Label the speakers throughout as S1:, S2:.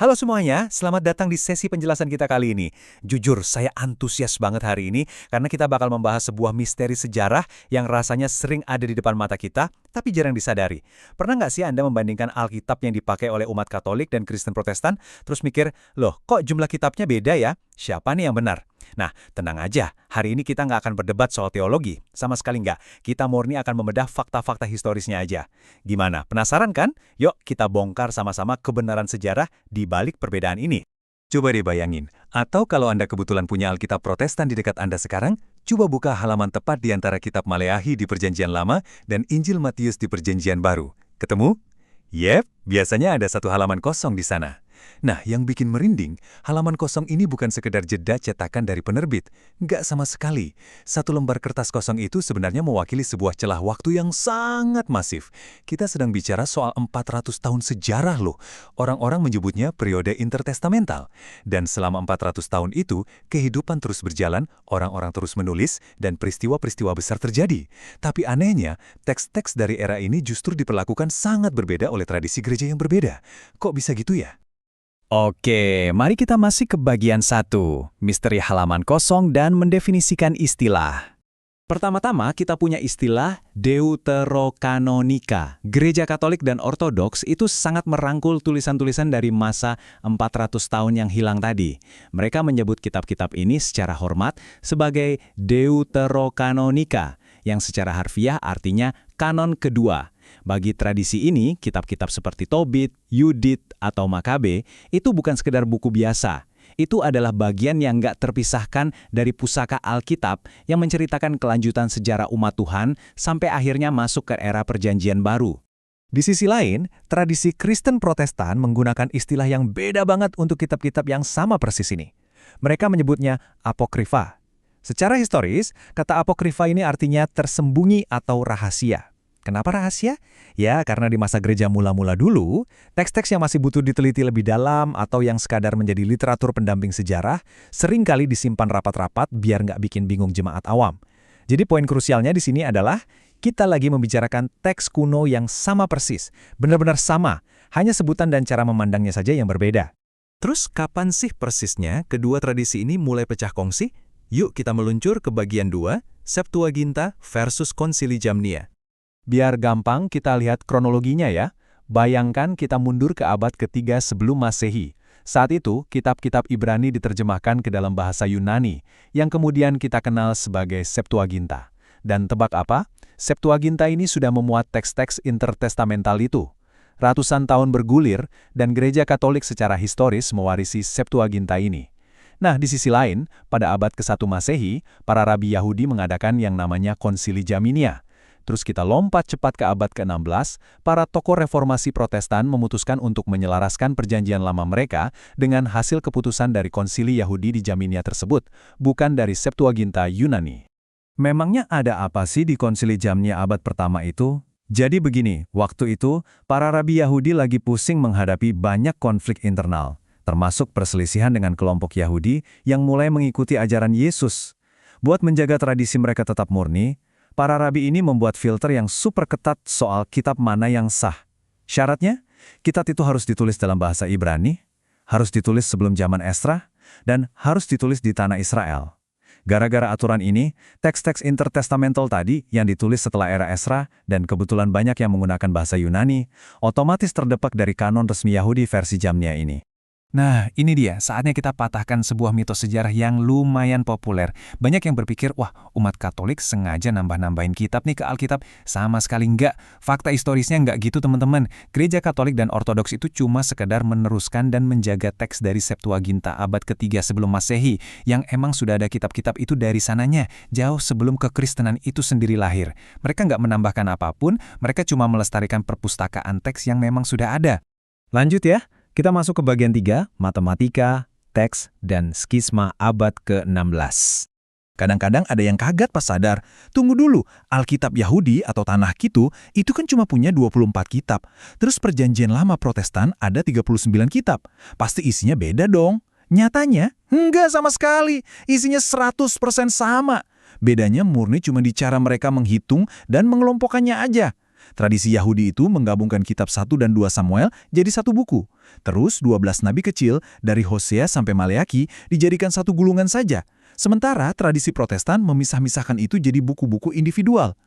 S1: Halo semuanya, selamat datang di sesi penjelasan kita kali ini. Jujur, saya antusias banget hari ini karena kita bakal membahas sebuah misteri sejarah yang rasanya sering ada di depan mata kita, tapi jarang disadari. Pernah nggak sih Anda membandingkan Alkitab yang dipakai oleh umat Katolik dan Kristen Protestan, terus mikir, loh kok jumlah kitabnya beda ya? Siapa nih yang benar? Nah, tenang aja, hari ini kita nggak akan berdebat soal teologi. Sama sekali nggak. Kita murni akan membedah fakta-fakta historisnya aja. Gimana, penasaran kan? Yuk, kita bongkar sama-sama kebenaran sejarah di balik perbedaan ini. Coba deh bayangin, atau kalau Anda kebetulan punya Alkitab Protestan di dekat Anda sekarang, coba buka halaman tepat di antara kitab Maleakhi di Perjanjian Lama dan Injil Matius di Perjanjian Baru. Ketemu? Yep, biasanya ada satu halaman kosong di sana. Nah, yang bikin merinding, halaman kosong ini bukan sekedar jeda cetakan dari penerbit. Nggak sama sekali. Satu lembar kertas kosong itu sebenarnya mewakili sebuah celah waktu yang sangat masif. Kita sedang bicara soal 400 tahun sejarah loh. Orang-orang menyebutnya periode intertestamental. Dan selama 400 tahun itu, kehidupan terus berjalan, orang-orang terus menulis, dan peristiwa-peristiwa besar terjadi. Tapi anehnya, teks-teks dari era ini justru diperlakukan sangat berbeda oleh tradisi gereja yang berbeda. Kok bisa gitu ya?
S2: Oke, mari kita masuk ke bagian 1, misteri halaman kosong dan mendefinisikan istilah. Pertama-tama kita punya istilah Deuterokanonika. Gereja Katolik dan Ortodoks itu sangat merangkul tulisan-tulisan dari masa 400 tahun yang hilang tadi. Mereka menyebut kitab-kitab ini secara hormat sebagai Deuterokanonika, yang secara harfiah artinya kanon kedua. Bagi tradisi ini, kitab-kitab seperti Tobit, Yudit, atau Makabe itu bukan sekedar buku biasa. Itu adalah bagian yang nggak terpisahkan dari pusaka Alkitab yang menceritakan kelanjutan sejarah umat Tuhan sampai akhirnya masuk ke era Perjanjian Baru. Di sisi lain, tradisi Kristen Protestan menggunakan istilah yang beda banget untuk kitab-kitab yang sama persis ini. Mereka menyebutnya apokrifa. Secara historis, kata apokrifa ini artinya tersembunyi atau rahasia. Kenapa rahasia? Ya, karena di masa gereja mula-mula dulu, teks-teks yang masih butuh diteliti lebih dalam atau yang sekadar menjadi literatur pendamping sejarah, sering kali disimpan rapat-rapat biar nggak bikin bingung jemaat awam. Jadi poin krusialnya di sini adalah, kita lagi membicarakan teks kuno yang sama persis, benar-benar sama, hanya sebutan dan cara memandangnya saja yang berbeda. Terus kapan sih persisnya kedua tradisi ini mulai pecah kongsi? Yuk kita meluncur ke bagian 2, Septuaginta versus Konsili Jamnia. Biar gampang kita lihat kronologinya ya. Bayangkan kita mundur ke abad ketiga sebelum Masehi. Saat itu, kitab-kitab Ibrani diterjemahkan ke dalam bahasa Yunani, yang kemudian kita kenal sebagai Septuaginta. Dan tebak apa? Septuaginta ini sudah memuat teks-teks intertestamental itu. Ratusan tahun bergulir, dan gereja Katolik secara historis mewarisi Septuaginta ini. Nah, di sisi lain, pada abad ke-1 Masehi, para rabi Yahudi mengadakan yang namanya Konsili Jaminia. Terus kita lompat cepat ke abad ke-16, para tokoh reformasi Protestan memutuskan untuk menyelaraskan perjanjian lama mereka dengan hasil keputusan dari konsili Yahudi di Jaminia tersebut, bukan dari Septuaginta Yunani. Memangnya ada apa sih di konsili Jamnia abad pertama itu? Jadi begini, waktu itu, para rabi Yahudi lagi pusing menghadapi banyak konflik internal, termasuk perselisihan dengan kelompok Yahudi yang mulai mengikuti ajaran Yesus. Buat menjaga tradisi mereka tetap murni, para rabi ini membuat filter yang super ketat soal kitab mana yang sah. Syaratnya, kitab itu harus ditulis dalam bahasa Ibrani, harus ditulis sebelum zaman Esra, dan harus ditulis di tanah Israel. Gara-gara aturan ini, teks-teks intertestamental tadi yang ditulis setelah era Esra dan kebetulan banyak yang menggunakan bahasa Yunani, otomatis terdepak dari kanon resmi Yahudi versi Jamnia ini. Nah, ini dia, saatnya kita patahkan sebuah mitos sejarah yang lumayan populer. Banyak yang berpikir, wah, umat Katolik sengaja nambah-nambahin kitab nih ke Alkitab. Sama sekali enggak. Fakta historisnya enggak gitu, teman-teman. Gereja Katolik dan Ortodoks itu cuma sekedar meneruskan dan menjaga teks dari Septuaginta abad ketiga sebelum Masehi, yang emang sudah ada kitab-kitab itu dari sananya, jauh sebelum kekristenan itu sendiri lahir. Mereka enggak menambahkan apapun, mereka cuma melestarikan perpustakaan teks yang memang sudah ada. Lanjut ya. Kita masuk ke bagian 3, matematika, teks, dan skisma abad ke-16. Kadang-kadang ada yang kaget pas sadar, tunggu dulu, Alkitab Yahudi atau Tanakh itu kan cuma punya 24 kitab. Terus perjanjian lama Protestan ada 39 kitab. Pasti isinya beda dong. Nyatanya, enggak sama sekali. Isinya 100% sama. Bedanya murni cuma di cara mereka menghitung dan mengelompokkannya aja.
S3: Tradisi Yahudi itu menggabungkan kitab 1 dan 2 Samuel jadi satu buku. Terus 12 nabi kecil dari Hosea sampai Maleaki dijadikan satu gulungan saja. Sementara tradisi Protestan memisah-misahkan itu jadi buku-buku individual.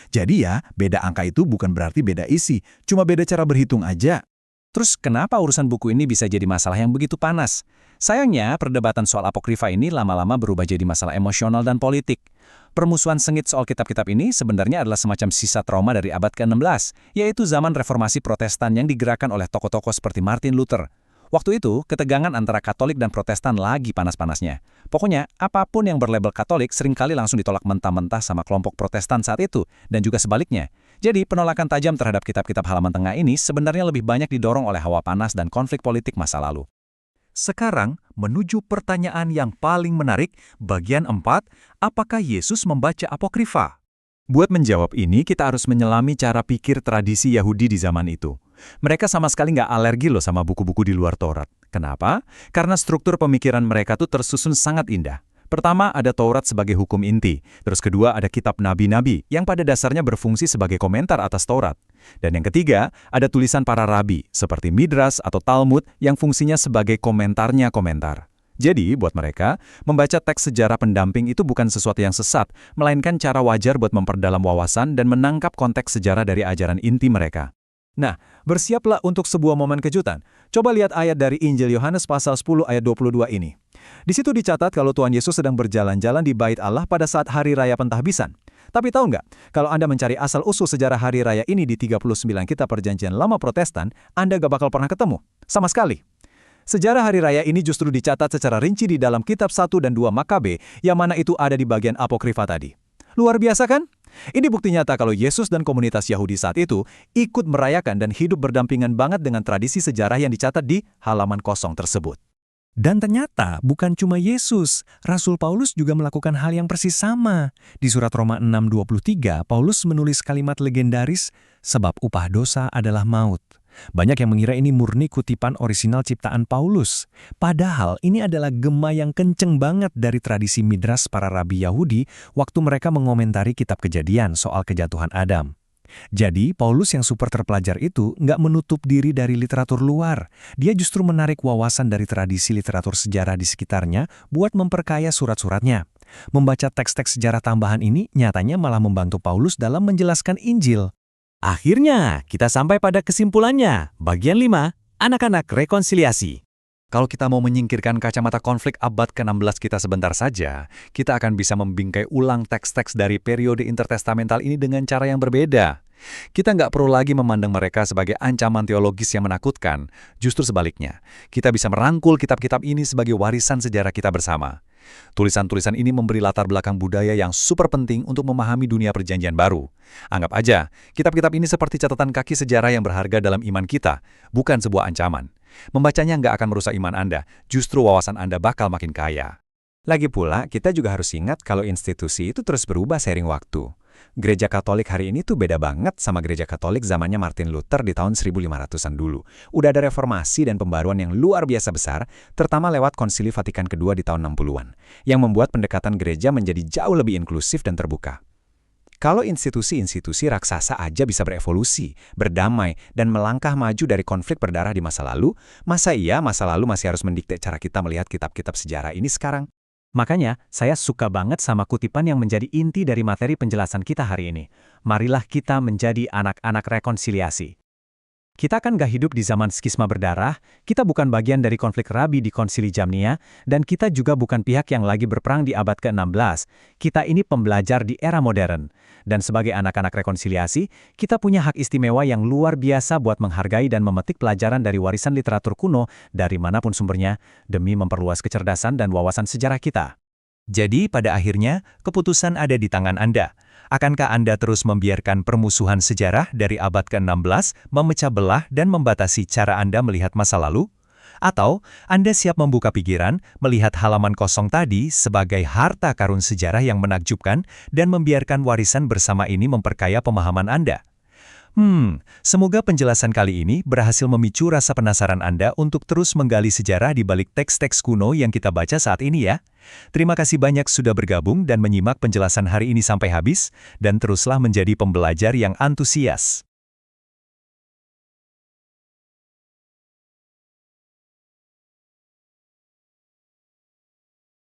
S3: Jadi ya, beda angka itu bukan berarti beda isi, cuma beda cara berhitung aja.
S1: Terus kenapa urusan buku ini bisa jadi masalah yang begitu panas? Sayangnya, perdebatan soal apokrifa ini lama-lama berubah jadi masalah emosional dan politik. Permusuhan sengit soal kitab-kitab ini sebenarnya adalah semacam sisa trauma dari abad ke-16, yaitu zaman reformasi Protestan yang digerakkan oleh tokoh-tokoh seperti Martin Luther. Waktu itu, ketegangan antara Katolik dan Protestan lagi panas-panasnya. Pokoknya, apapun yang berlabel Katolik seringkali langsung ditolak mentah-mentah sama kelompok Protestan saat itu, dan juga sebaliknya. Jadi, penolakan tajam terhadap kitab-kitab halaman tengah ini sebenarnya lebih banyak didorong oleh hawa panas dan konflik politik masa lalu.
S4: Sekarang, menuju pertanyaan yang paling menarik, bagian 4, apakah Yesus membaca apokrifa?
S1: Buat menjawab ini, kita harus menyelami cara pikir tradisi Yahudi di zaman itu. Mereka sama sekali nggak alergi loh sama buku-buku di luar Taurat. Kenapa? Karena struktur pemikiran mereka tuh tersusun sangat indah. Pertama, ada Taurat sebagai hukum inti. Terus kedua, ada kitab nabi-nabi yang pada dasarnya berfungsi sebagai komentar atas Taurat. Dan yang ketiga, ada tulisan para rabi, seperti Midrash atau Talmud yang fungsinya sebagai komentarnya komentar. Jadi, buat mereka, membaca teks sejarah pendamping itu bukan sesuatu yang sesat, melainkan cara wajar buat memperdalam wawasan dan menangkap konteks sejarah dari ajaran inti mereka. Nah, bersiaplah untuk sebuah momen kejutan. Coba lihat ayat dari Injil Yohanes pasal 10 ayat 22 ini. Di situ dicatat kalau Tuhan Yesus sedang berjalan-jalan di Bait Allah pada saat Hari Raya Pentahbisan. Tapi tahu nggak, kalau Anda mencari asal-usul sejarah Hari Raya ini di 39 kitab Perjanjian Lama Protestan, Anda gak bakal pernah ketemu. Sama sekali. Sejarah Hari Raya ini justru dicatat secara rinci di dalam kitab 1 dan 2 Makabe, yang mana itu ada di bagian apokrifa tadi. Luar biasa kan? Ini bukti nyata kalau Yesus dan komunitas Yahudi saat itu ikut merayakan dan hidup berdampingan banget dengan tradisi sejarah yang dicatat di halaman kosong tersebut.
S4: Dan ternyata bukan cuma Yesus, Rasul Paulus juga melakukan hal yang persis sama. Di surat Roma 6:23, Paulus menulis kalimat legendaris, sebab upah dosa adalah maut. Banyak yang mengira ini murni kutipan orisinal ciptaan Paulus. Padahal ini adalah gema yang kenceng banget dari tradisi Midrash para rabi Yahudi waktu mereka mengomentari kitab Kejadian soal kejatuhan Adam. Jadi, Paulus yang super terpelajar itu nggak menutup diri dari literatur luar. Dia justru menarik wawasan dari tradisi literatur sejarah di sekitarnya buat memperkaya surat-suratnya. Membaca teks-teks sejarah tambahan ini nyatanya malah membantu Paulus dalam menjelaskan Injil.
S2: Akhirnya, kita sampai pada kesimpulannya. Bagian 5, anak-anak rekonsiliasi.
S1: Kalau kita mau menyingkirkan kacamata konflik abad ke-16 kita sebentar saja, kita akan bisa membingkai ulang teks-teks dari periode intertestamental ini dengan cara yang berbeda. Kita nggak perlu lagi memandang mereka sebagai ancaman teologis yang menakutkan. Justru sebaliknya, kita bisa merangkul kitab-kitab ini sebagai warisan sejarah kita bersama. Tulisan-tulisan ini memberi latar belakang budaya yang super penting untuk memahami dunia perjanjian baru. Anggap aja, kitab-kitab ini seperti catatan kaki sejarah yang berharga dalam iman kita, bukan sebuah ancaman. Membacanya nggak akan merusak iman Anda, justru wawasan Anda bakal makin kaya.
S4: Lagi pula, kita juga harus ingat kalau institusi itu terus berubah seiring waktu. Gereja Katolik hari ini tuh beda banget sama gereja Katolik zamannya Martin Luther di tahun 1500-an dulu. Udah ada reformasi dan pembaruan yang luar biasa besar, terutama lewat Konsili Vatikan kedua di tahun 60-an, yang membuat pendekatan gereja menjadi jauh lebih inklusif dan terbuka. Kalau institusi-institusi raksasa aja bisa berevolusi, berdamai, dan melangkah maju dari konflik berdarah di masa lalu, masa lalu masih harus mendikte cara kita melihat kitab-kitab sejarah ini sekarang?
S1: Makanya, saya suka banget sama kutipan yang menjadi inti dari materi penjelasan kita hari ini. Marilah kita menjadi anak-anak rekonsiliasi. Kita kan gak hidup di zaman skisma berdarah, kita bukan bagian dari konflik rabi di konsili Jamnia, dan kita juga bukan pihak yang lagi berperang di abad ke-16. Kita ini pembelajar di era modern. Dan sebagai anak-anak rekonsiliasi, kita punya hak istimewa yang luar biasa buat menghargai dan memetik pelajaran dari warisan literatur kuno dari manapun sumbernya, demi memperluas kecerdasan dan wawasan sejarah kita.
S4: Jadi pada akhirnya, keputusan ada di tangan Anda. Akankah Anda terus membiarkan permusuhan sejarah dari abad ke-16 memecah belah dan membatasi cara Anda melihat masa lalu? Atau Anda siap membuka pikiran, melihat halaman kosong tadi sebagai harta karun sejarah yang menakjubkan dan membiarkan warisan bersama ini memperkaya pemahaman Anda? Semoga penjelasan kali ini berhasil memicu rasa penasaran Anda untuk terus menggali sejarah di balik teks-teks kuno yang kita baca saat ini ya. Terima kasih banyak sudah bergabung dan menyimak penjelasan hari ini sampai habis, dan teruslah menjadi pembelajar yang antusias.